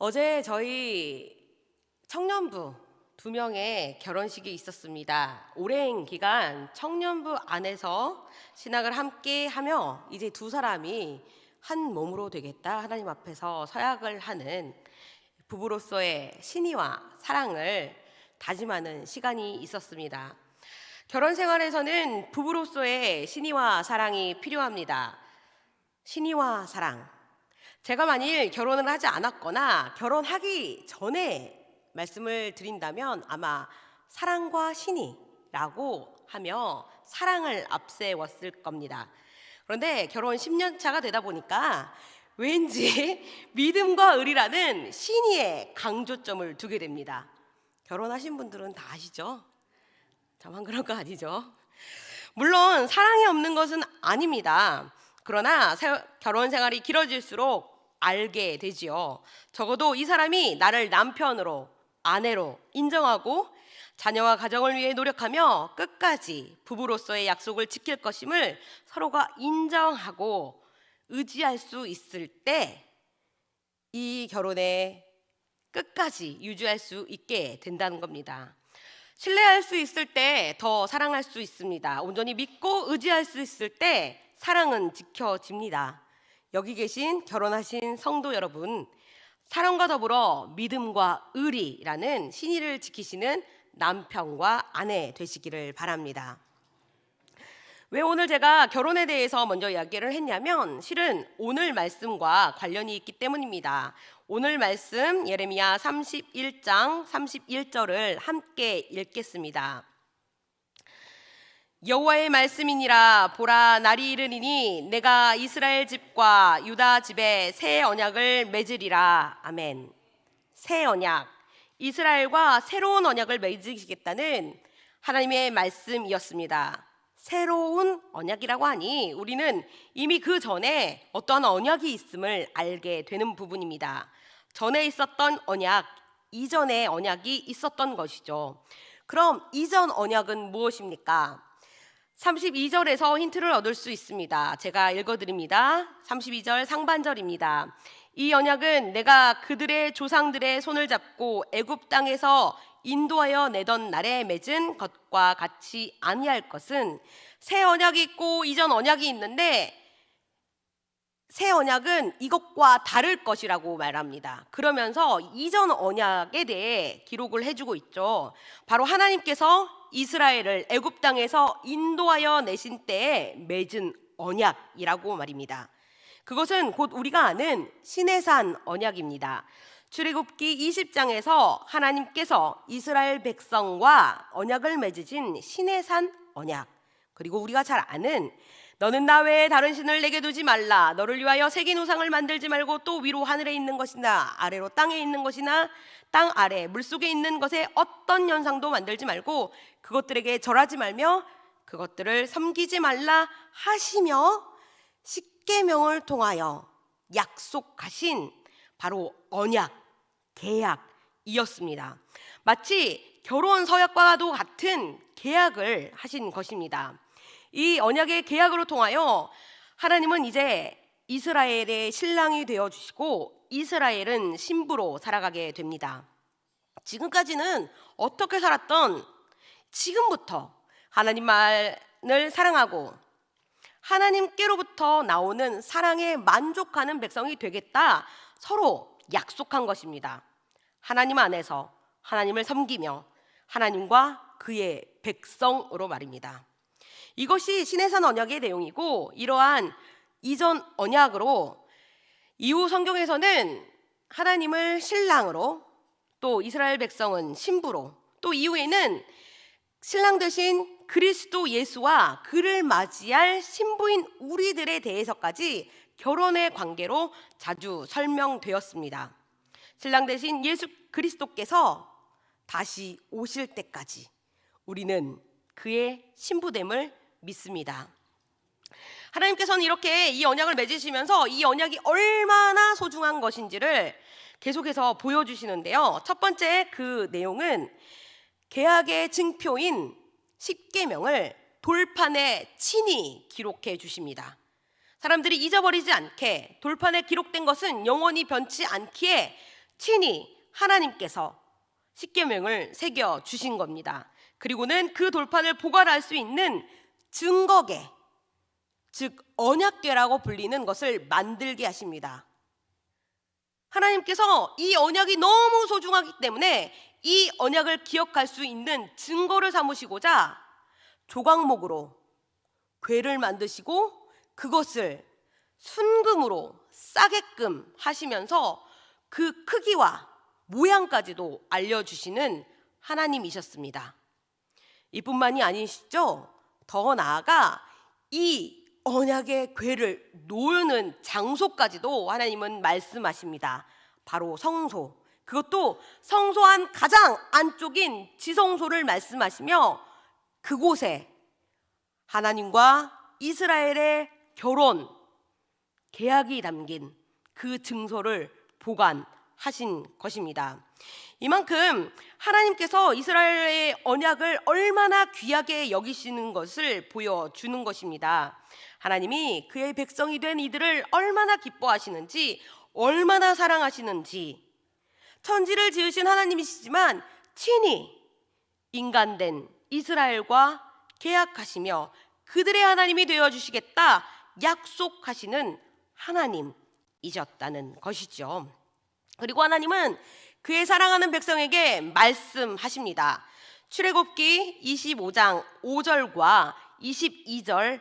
어제 저희 청년부 2명의 결혼식이 있었습니다. 오랜 기간 청년부 안에서 신학을 함께 하며 이제 두 사람이 한 몸으로 되겠다 하나님 앞에서 서약을 하는 부부로서의 신의와 사랑을 다짐하는 시간이 있었습니다. 결혼 생활에서는 부부로서의 신의와 사랑이 필요합니다. 신의와 사랑. 제가 만일 결혼을 하지 않았거나 결혼하기 전에 말씀을 드린다면 아마 사랑과 신의라고 하며 사랑을 앞세웠을 겁니다. 그런데 결혼 10년 차가 되다 보니까 왠지 믿음과 의리라는 신의에 강조점을 두게 됩니다. 결혼하신 분들은 다 아시죠? 저만 그런 거 아니죠? 물론 사랑이 없는 것은 아닙니다. 그러나 결혼 생활이 길어질수록 알게 되지요. 적어도 이 사람이 나를 남편으로, 아내로 인정하고 자녀와 가정을 위해 노력하며 끝까지 부부로서의 약속을 지킬 것임을 서로가 인정하고 의지할 수 있을 때 이 결혼에 끝까지 유지할 수 있게 된다는 겁니다. 신뢰할 수 있을 때 더 사랑할 수 있습니다. 온전히 믿고 의지할 수 있을 때 사랑은 지켜집니다. 여기 계신 결혼하신 성도 여러분, 사랑과 더불어 믿음과 의리라는 신의를 지키시는 남편과 아내 되시기를 바랍니다. 왜 오늘 제가 결혼에 대해서 먼저 이야기를 했냐면 실은 오늘 말씀과 관련이 있기 때문입니다. 오늘 말씀 예레미야 31장 31절을 함께 읽겠습니다. 여호와의 말씀이니라. 보라, 날이 이르리니 내가 이스라엘 집과 유다 집에 새 언약을 맺으리라. 아멘. 새 언약, 이스라엘과 새로운 언약을 맺으시겠다는 하나님의 말씀이었습니다. 새로운 언약이라고 하니 우리는 이미 그 전에 어떠한 언약이 있음을 알게 되는 부분입니다. 전에 있었던 언약, 이전에 언약이 있었던 것이죠. 그럼 이전 언약은 무엇입니까? 32절에서 힌트를 얻을 수 있습니다. 제가 읽어드립니다. 32절 상반절입니다. 이 언약은 내가 그들의 조상들의 손을 잡고 애굽 땅에서 인도하여 내던 날에 맺은 것과 같이 아니할 것은, 새 언약이 있고 이전 언약이 있는데 새 언약은 이것과 다를 것이라고 말합니다. 그러면서 이전 언약에 대해 기록을 해주고 있죠. 바로 하나님께서 이스라엘을 애굽 땅에서 인도하여 내신 때에 맺은 언약이라고 말입니다. 그것은 곧 우리가 아는 시내산 언약입니다. 출애굽기 20장에서 하나님께서 이스라엘 백성과 언약을 맺으신 시내산 언약, 그리고 우리가 잘 아는 너는 나 외에 다른 신을 내게 두지 말라, 너를 위하여 새긴 우상을 만들지 말고 또 위로 하늘에 있는 것이나 아래로 땅에 있는 것이나 땅 아래 물속에 있는 것에 어떤 현상도 만들지 말고 그것들에게 절하지 말며 그것들을 섬기지 말라 하시며 십계명을 통하여 약속하신 바로 언약, 계약이었습니다. 마치 결혼 서약과도 같은 계약을 하신 것입니다. 이 언약의 계약으로 통하여 하나님은 이제 이스라엘의 신랑이 되어주시고 이스라엘은 신부로 살아가게 됩니다. 지금까지는 어떻게 살았던, 지금부터 하나님만을 사랑하고 하나님께로부터 나오는 사랑에 만족하는 백성이 되겠다, 서로 약속한 것입니다. 하나님 안에서 하나님을 섬기며 하나님과 그의 백성으로 말입니다. 이것이 시내산 언약의 내용이고, 이러한 이전 언약으로 이후 성경에서는 하나님을 신랑으로, 또 이스라엘 백성은 신부로, 또 이후에는 신랑 되신 그리스도 예수와 그를 맞이할 신부인 우리들에 대해서까지 결혼의 관계로 자주 설명되었습니다. 신랑 되신 예수 그리스도께서 다시 오실 때까지 우리는 그의 신부됨을 믿습니다. 하나님께서는 이렇게 이 언약을 맺으시면서 이 언약이 얼마나 소중한 것인지를 계속해서 보여주시는데요. 첫 번째 그 내용은 계약의 증표인 십계명을 돌판에 친히 기록해 주십니다. 사람들이 잊어버리지 않게, 돌판에 기록된 것은 영원히 변치 않기에 친히 하나님께서 십계명을 새겨 주신 겁니다. 그리고는 그 돌판을 보관할 수 있는 증거계, 즉 언약궤라고 불리는 것을 만들게 하십니다. 하나님께서 이 언약이 너무 소중하기 때문에 이 언약을 기억할 수 있는 증거를 삼으시고자 조각목으로 궤를 만드시고 그것을 순금으로 싸게끔 하시면서 그 크기와 모양까지도 알려주시는 하나님이셨습니다. 이뿐만이 아니시죠? 더 나아가 이 언약의 궤를 놓는 장소까지도 하나님은 말씀하십니다. 바로 성소, 그것도 성소한 가장 안쪽인 지성소를 말씀하시며 그곳에 하나님과 이스라엘의 결혼 계약이 담긴 그 증서를 보관하신 것입니다. 이만큼 하나님께서 이스라엘의 언약을 얼마나 귀하게 여기시는 것을 보여주는 것입니다. 하나님이 그의 백성이 된 이들을 얼마나 기뻐하시는지, 얼마나 사랑하시는지, 천지를 지으신 하나님이시지만 친히 인간된 이스라엘과 계약하시며 그들의 하나님이 되어주시겠다 약속하시는 하나님이셨다는 것이죠. 그리고 하나님은 그의 사랑하는 백성에게 말씀하십니다. 출애굽기 25장 5절과 22절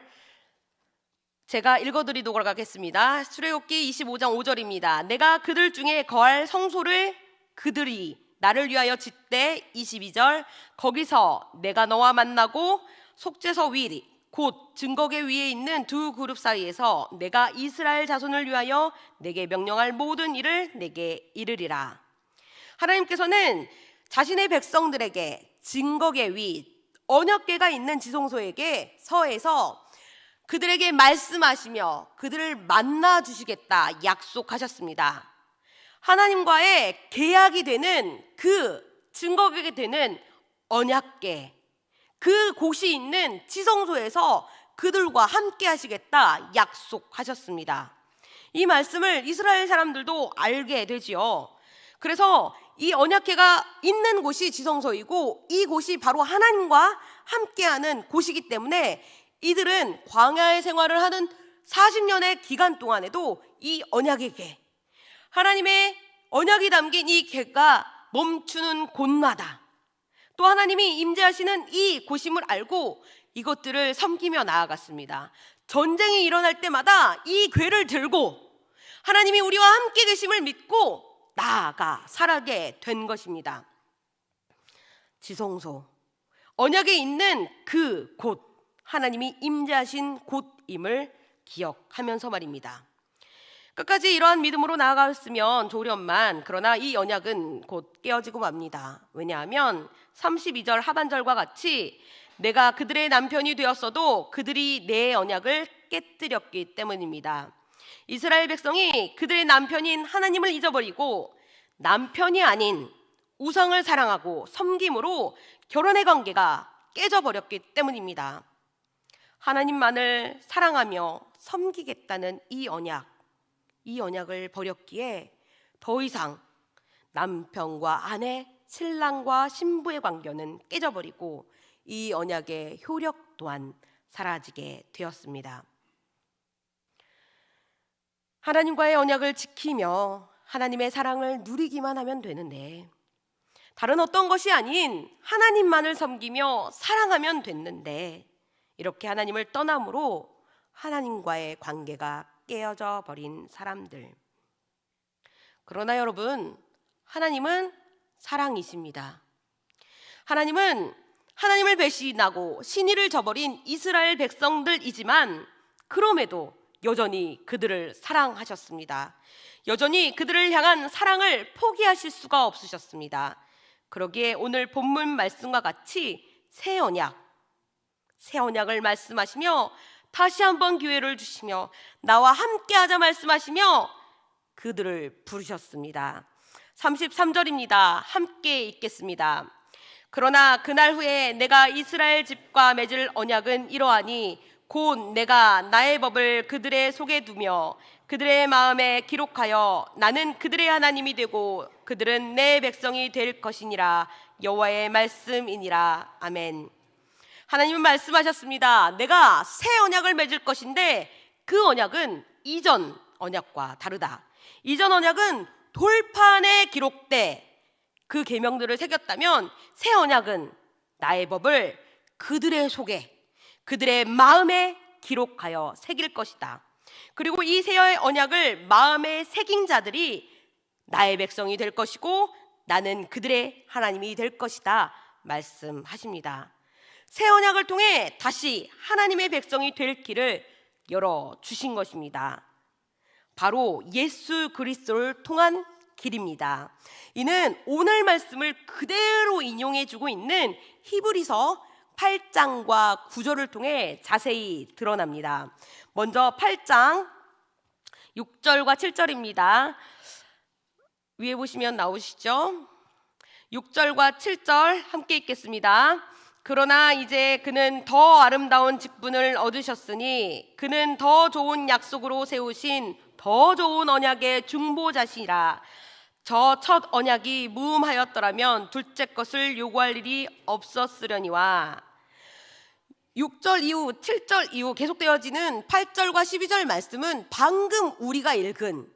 제가 읽어드리도록 하겠습니다. 출애굽기 25장 5절입니다. 내가 그들 중에 거할 성소를 그들이 나를 위하여 짓되 22절 거기서 내가 너와 만나고 속죄서 위 곧 증거궤 위에 있는 두 그룹 사이에서 내가 이스라엘 자손을 위하여 내게 명령할 모든 일을 내게 이르리라. 하나님께서는 자신의 백성들에게 증거궤 위 언약궤가 있는 지성소에게 서에서 그들에게 말씀하시며 그들을 만나 주시겠다 약속하셨습니다. 하나님과의 계약이 되는 그 증거궤가 되는 언약궤, 그 곳이 있는 지성소에서 그들과 함께 하시겠다 약속하셨습니다. 이 말씀을 이스라엘 사람들도 알게 되지요. 그래서 이 언약궤가 있는 곳이 지성소이고 이 곳이 바로 하나님과 함께하는 곳이기 때문에 이들은 광야의 생활을 하는 40년의 기간 동안에도 이 언약의 궤, 하나님의 언약이 담긴 이 궤가 멈추는 곳마다 또 하나님이 임재하시는 이 곳임을 알고 이것들을 섬기며 나아갔습니다. 전쟁이 일어날 때마다 이 궤를 들고 하나님이 우리와 함께 계심을 믿고 나아가 살아게 된 것입니다. 지성소, 언약에 있는 그 곳, 하나님이 임재하신 곳임을 기억하면서 말입니다. 끝까지 이러한 믿음으로 나아갔으면 좋으련만 그러나 이 언약은 곧 깨어지고 맙니다. 왜냐하면 32절 하반절과 같이 내가 그들의 남편이 되었어도 그들이 내 언약을 깨뜨렸기 때문입니다. 이스라엘 백성이 그들의 남편인 하나님을 잊어버리고 남편이 아닌 우상을 사랑하고 섬김으로 결혼의 관계가 깨져버렸기 때문입니다. 하나님만을 사랑하며 섬기겠다는 이 언약을 버렸기에 더 이상 남편과 아내, 신랑과 신부의 관계는 깨져버리고 이 언약의 효력 또한 사라지게 되었습니다. 하나님과의 언약을 지키며 하나님의 사랑을 누리기만 하면 되는데 다른 어떤 것이 아닌 하나님만을 섬기며 사랑하면 됐는데 이렇게 하나님을 떠남으로 하나님과의 관계가 깨어져 버린 사람들. 그러나 여러분, 하나님은 사랑이십니다. 하나님은 하나님을 배신하고 신의를 저버린 이스라엘 백성들이지만 그럼에도 여전히 그들을 사랑하셨습니다. 여전히 그들을 향한 사랑을 포기하실 수가 없으셨습니다. 그러기에 오늘 본문 말씀과 같이 새 언약을 말씀하시며 다시 한번 기회를 주시며 나와 함께하자 말씀하시며 그들을 부르셨습니다. 33절입니다. 함께 읽겠습니다. 그러나 그날 후에 내가 이스라엘 집과 맺을 언약은 이러하니 곧 내가 나의 법을 그들의 속에 두며 그들의 마음에 기록하여 나는 그들의 하나님이 되고 그들은 내 백성이 될 것이니라. 여호와의 말씀이니라. 아멘. 하나님은 말씀하셨습니다. 내가 새 언약을 맺을 것인데 그 언약은 이전 언약과 다르다. 이전 언약은 돌판에 기록돼 그 계명들을 새겼다면 새 언약은 나의 법을 그들의 속에, 그들의 마음에 기록하여 새길 것이다. 그리고 이 새 언약을 마음에 새긴 자들이 나의 백성이 될 것이고 나는 그들의 하나님이 될 것이다 말씀하십니다. 새 언약을 통해 다시 하나님의 백성이 될 길을 열어주신 것입니다. 바로 예수 그리스도를 통한 길입니다. 이는 오늘 말씀을 그대로 인용해주고 있는 히브리서 8장과 9절을 통해 자세히 드러납니다. 먼저 8장 6절과 7절입니다. 위에 보시면 나오시죠? 6절과 7절 함께 읽겠습니다. 그러나 이제 그는 더 아름다운 직분을 얻으셨으니 그는 더 좋은 약속으로 세우신 더 좋은 언약의 중보자시라. 저 첫 언약이 무음하였더라면 둘째 것을 요구할 일이 없었으려니와. 6절 이후 7절 이후 계속되어지는 8절과 12절 말씀은 방금 우리가 읽은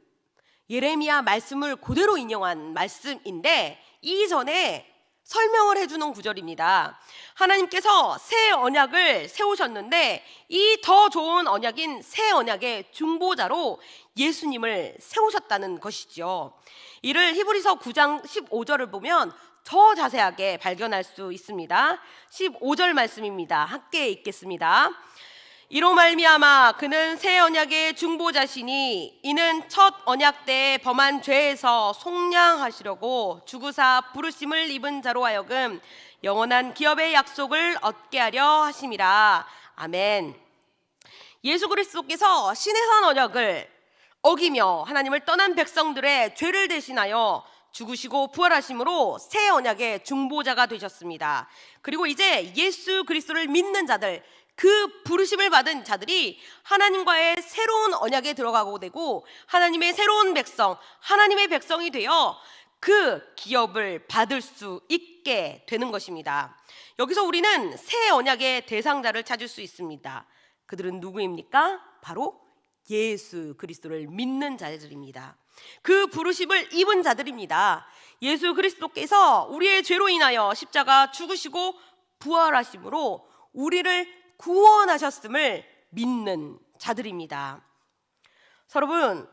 예레미야 말씀을 그대로 인용한 말씀인데 이전에 설명을 해주는 구절입니다. 하나님께서 새 언약을 세우셨는데 이 더 좋은 언약인 새 언약의 중보자로 예수님을 세우셨다는 것이죠. 이를 히브리서 9장 15절을 보면 더 자세하게 발견할 수 있습니다. 15절 말씀입니다. 함께 읽겠습니다. 이로 말미암아 그는 새 언약의 중보자시니 이는 첫 언약 때 범한 죄에서 속량하시려고 죽으사 부르심을 입은 자로 하여금 영원한 기업의 약속을 얻게 하려 하심이라. 아멘. 예수 그리스도께서 시내산 언약을 어기며 하나님을 떠난 백성들의 죄를 대신하여 죽으시고 부활하심으로 새 언약의 중보자가 되셨습니다. 그리고 이제 예수 그리스도를 믿는 자들, 그 부르심을 받은 자들이 하나님과의 새로운 언약에 들어가고 되고 하나님의 새로운 백성, 하나님의 백성이 되어 그 기업을 받을 수 있게 되는 것입니다. 여기서 우리는 새 언약의 대상자를 찾을 수 있습니다. 그들은 누구입니까? 바로 예수 그리스도를 믿는 자들입니다. 그 부르심을 입은 자들입니다. 예수 그리스도께서 우리의 죄로 인하여 십자가 죽으시고 부활하심으로 우리를 구원하셨음을 믿는 자들입니다. 여러분,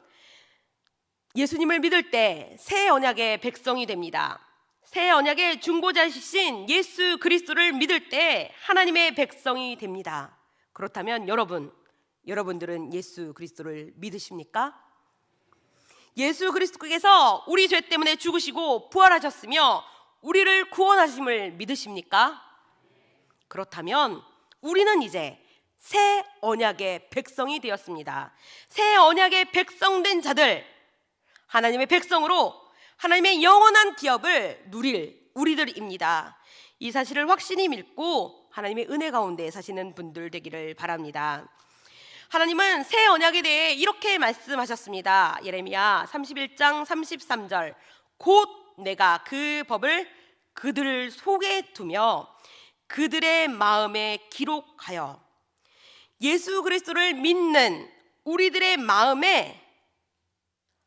예수님을 믿을 때 새 언약의 백성이 됩니다. 새 언약의 중보자이신 예수 그리스도를 믿을 때 하나님의 백성이 됩니다. 그렇다면 여러분들은 예수 그리스도를 믿으십니까? 예수 그리스도께서 우리 죄 때문에 죽으시고 부활하셨으며 우리를 구원하심을 믿으십니까? 그렇다면 우리는 이제 새 언약의 백성이 되었습니다. 새 언약의 백성된 자들, 하나님의 백성으로 하나님의 영원한 기업을 누릴 우리들입니다. 이 사실을 확신히 믿고 하나님의 은혜 가운데 사시는 분들 되기를 바랍니다. 하나님은 새 언약에 대해 이렇게 말씀하셨습니다. 예레미야 31장 33절 곧 내가 그 법을 그들 속에 두며 그들의 마음에 기록하여. 예수 그리스도를 믿는 우리들의 마음에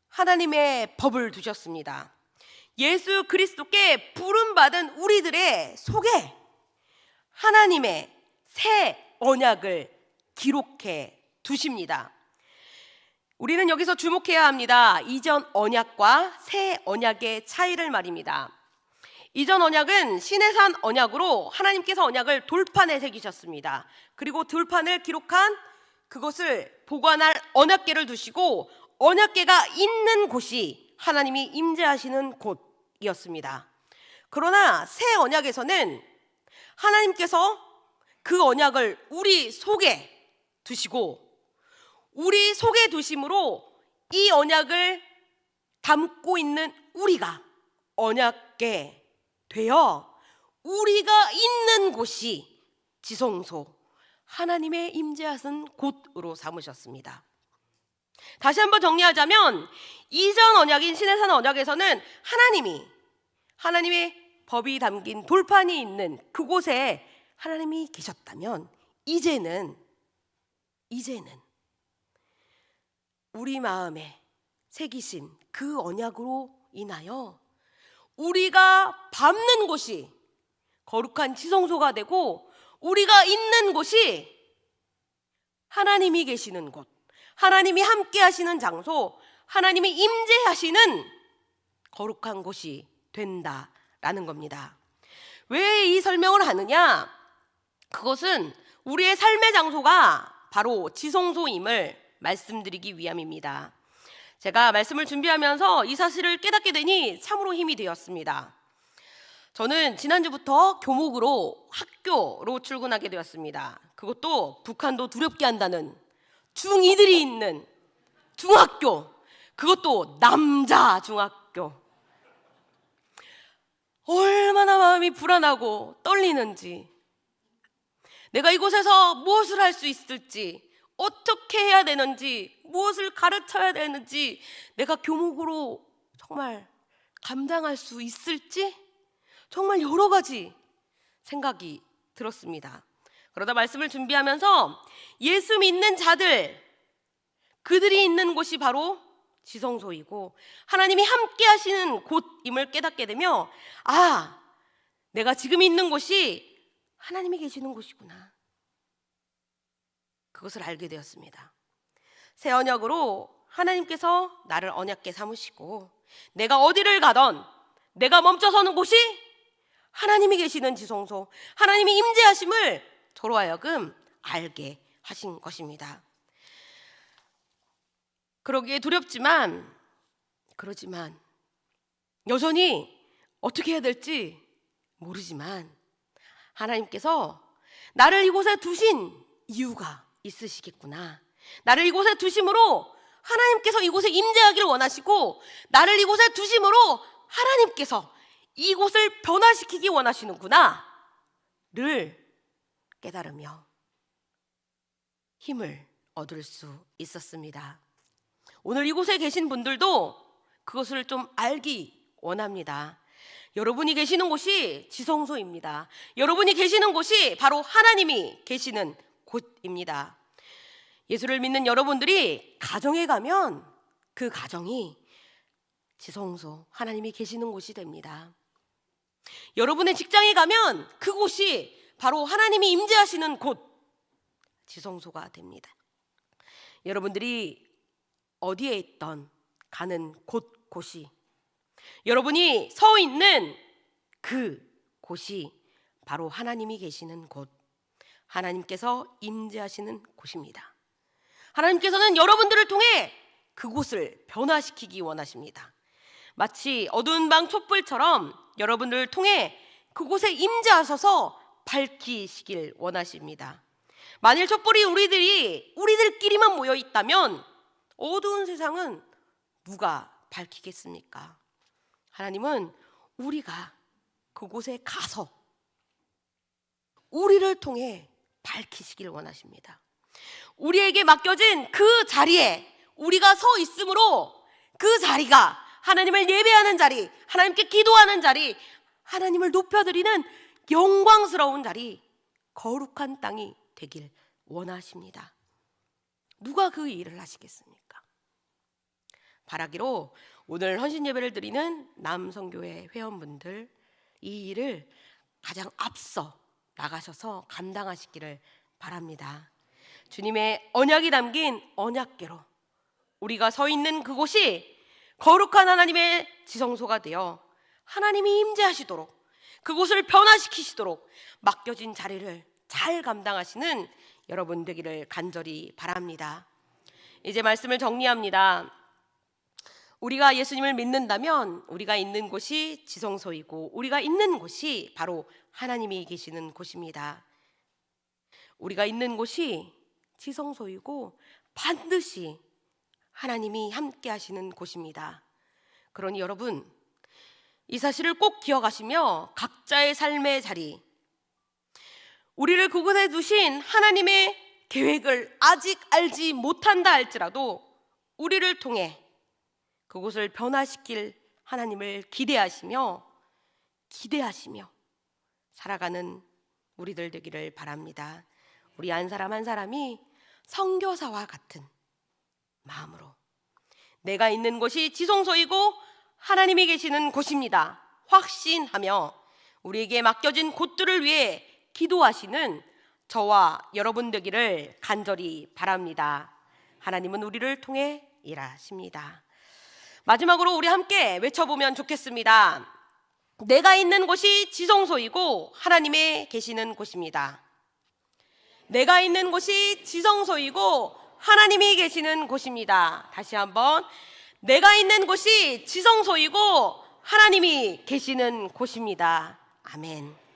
하나님의 법을 두셨습니다. 예수 그리스도께 부름받은 우리들의 속에 하나님의 새 언약을 기록해 두십니다. 우리는 여기서 주목해야 합니다. 이전 언약과 새 언약의 차이를 말입니다. 이전 언약은 시내산 언약으로 하나님께서 언약을 돌판에 새기셨습니다. 그리고 돌판을 기록한 그것을 보관할 언약궤를 두시고 언약궤가 있는 곳이 하나님이 임재하시는 곳이었습니다. 그러나 새 언약에서는 하나님께서 그 언약을 우리 속에 두시고 우리 속에 두심으로 이 언약을 담고 있는 우리가 언약궤 되어 우리가 있는 곳이 지성소 하나님의 임재하신 곳으로 삼으셨습니다. 다시 한번 정리하자면 이전 언약인 시내산 언약에서는 하나님의 법이 담긴 돌판이 있는 그곳에 하나님이 계셨다면 이제는 우리 마음에 새기신 그 언약으로 인하여 우리가 밟는 곳이 거룩한 지성소가 되고, 우리가 있는 곳이 하나님이 계시는 곳, 하나님이 함께 하시는 장소, 하나님이 임재하시는 거룩한 곳이 된다라는 겁니다. 왜 이 설명을 하느냐? 그것은 우리의 삶의 장소가 바로 지성소임을 말씀드리기 위함입니다. 제가 말씀을 준비하면서 이 사실을 깨닫게 되니 참으로 힘이 되었습니다. 저는 지난주부터 교목으로 학교로 출근하게 되었습니다. 그것도 북한도 두렵게 한다는 중2들이 있는 중학교, 그것도 남자 중학교. 얼마나 마음이 불안하고 떨리는지, 내가 이곳에서 무엇을 할 수 있을지, 어떻게 해야 되는지, 무엇을 가르쳐야 되는지, 내가 교목으로 정말 감당할 수 있을지, 정말 여러 가지 생각이 들었습니다. 그러다 말씀을 준비하면서 예수 믿는 자들, 그들이 있는 곳이 바로 지성소이고 하나님이 함께 하시는 곳임을 깨닫게 되며, 내가 지금 있는 곳이 하나님이 계시는 곳이구나, 그것을 알게 되었습니다. 새 언약으로 하나님께서 나를 언약궤 삼으시고, 내가 어디를 가던 내가 멈춰서는 곳이 하나님이 계시는 지성소, 하나님이 임재하심을 저로 하여금 알게 하신 것입니다. 그러기에 두렵지만, 그러지만 여전히 어떻게 해야 될지 모르지만 하나님께서 나를 이곳에 두신 이유가 있으시겠구나, 나를 이곳에 두심으로 하나님께서 이곳에 임재하기를 원하시고, 나를 이곳에 두심으로 하나님께서 이곳을 변화시키기 원하시는구나 를 깨달으며 힘을 얻을 수 있었습니다. 오늘 이곳에 계신 분들도 그것을 좀 알기 원합니다. 여러분이 계시는 곳이 지성소입니다. 여러분이 계시는 곳이 바로 하나님이 계시는 곳입니다. 예수를 믿는 여러분들이 가정에 가면 그 가정이 지성소, 하나님이 계시는 곳이 됩니다. 여러분의 직장에 가면 그곳이 바로 하나님이 임재하시는 곳, 지성소가 됩니다. 여러분들이 어디에 있던 가는 곳이, 여러분이 서 있는 그 곳이 바로 하나님이 계시는 곳, 하나님께서 임재하시는 곳입니다. 하나님께서는 여러분들을 통해 그곳을 변화시키기 원하십니다. 마치 어두운 방 촛불처럼 여러분들을 통해 그곳에 임재하셔서 밝히시길 원하십니다. 만일 촛불이 우리들끼리만 모여 있다면 어두운 세상은 누가 밝히겠습니까? 하나님은 우리가 그곳에 가서 우리를 통해 밝히시길 원하십니다. 우리에게 맡겨진 그 자리에 우리가 서 있으므로 그 자리가 하나님을 예배하는 자리, 하나님께 기도하는 자리, 하나님을 높여드리는 영광스러운 자리, 거룩한 땅이 되길 원하십니다. 누가 그 일을 하시겠습니까? 바라기로 오늘 헌신 예배를 드리는 남성교회 회원분들, 이 일을 가장 앞서 나가셔서 감당하시기를 바랍니다. 주님의 언약이 담긴 언약궤로 우리가 서 있는 그곳이 거룩한 하나님의 지성소가 되어 하나님이 임재하시도록, 그곳을 변화시키시도록 맡겨진 자리를 잘 감당하시는 여러분 되기를 간절히 바랍니다. 이제 말씀을 정리합니다. 우리가 예수님을 믿는다면 우리가 있는 곳이 지성소이고 우리가 있는 곳이 바로 하나님이 계시는 곳입니다. 우리가 있는 곳이 지성소이고 반드시 하나님이 함께 하시는 곳입니다. 그러니 여러분, 이 사실을 꼭 기억하시며 각자의 삶의 자리, 우리를 그곳에 두신 하나님의 계획을 아직 알지 못한다 할지라도 우리를 통해 그곳을 변화시킬 하나님을 기대하시며 살아가는 우리들 되기를 바랍니다. 우리 한 사람 한 사람이 선교사와 같은 마음으로 내가 있는 곳이 지성소이고 하나님이 계시는 곳입니다 확신하며 우리에게 맡겨진 곳들을 위해 기도하시는 저와 여러분 되기를 간절히 바랍니다. 하나님은 우리를 통해 일하십니다. 마지막으로 우리 함께 외쳐보면 좋겠습니다. 내가 있는 곳이 지성소이고 하나님이 계시는 곳입니다. 내가 있는 곳이 지성소이고 하나님이 계시는 곳입니다. 다시 한번, 내가 있는 곳이 지성소이고 하나님이 계시는 곳입니다. 아멘.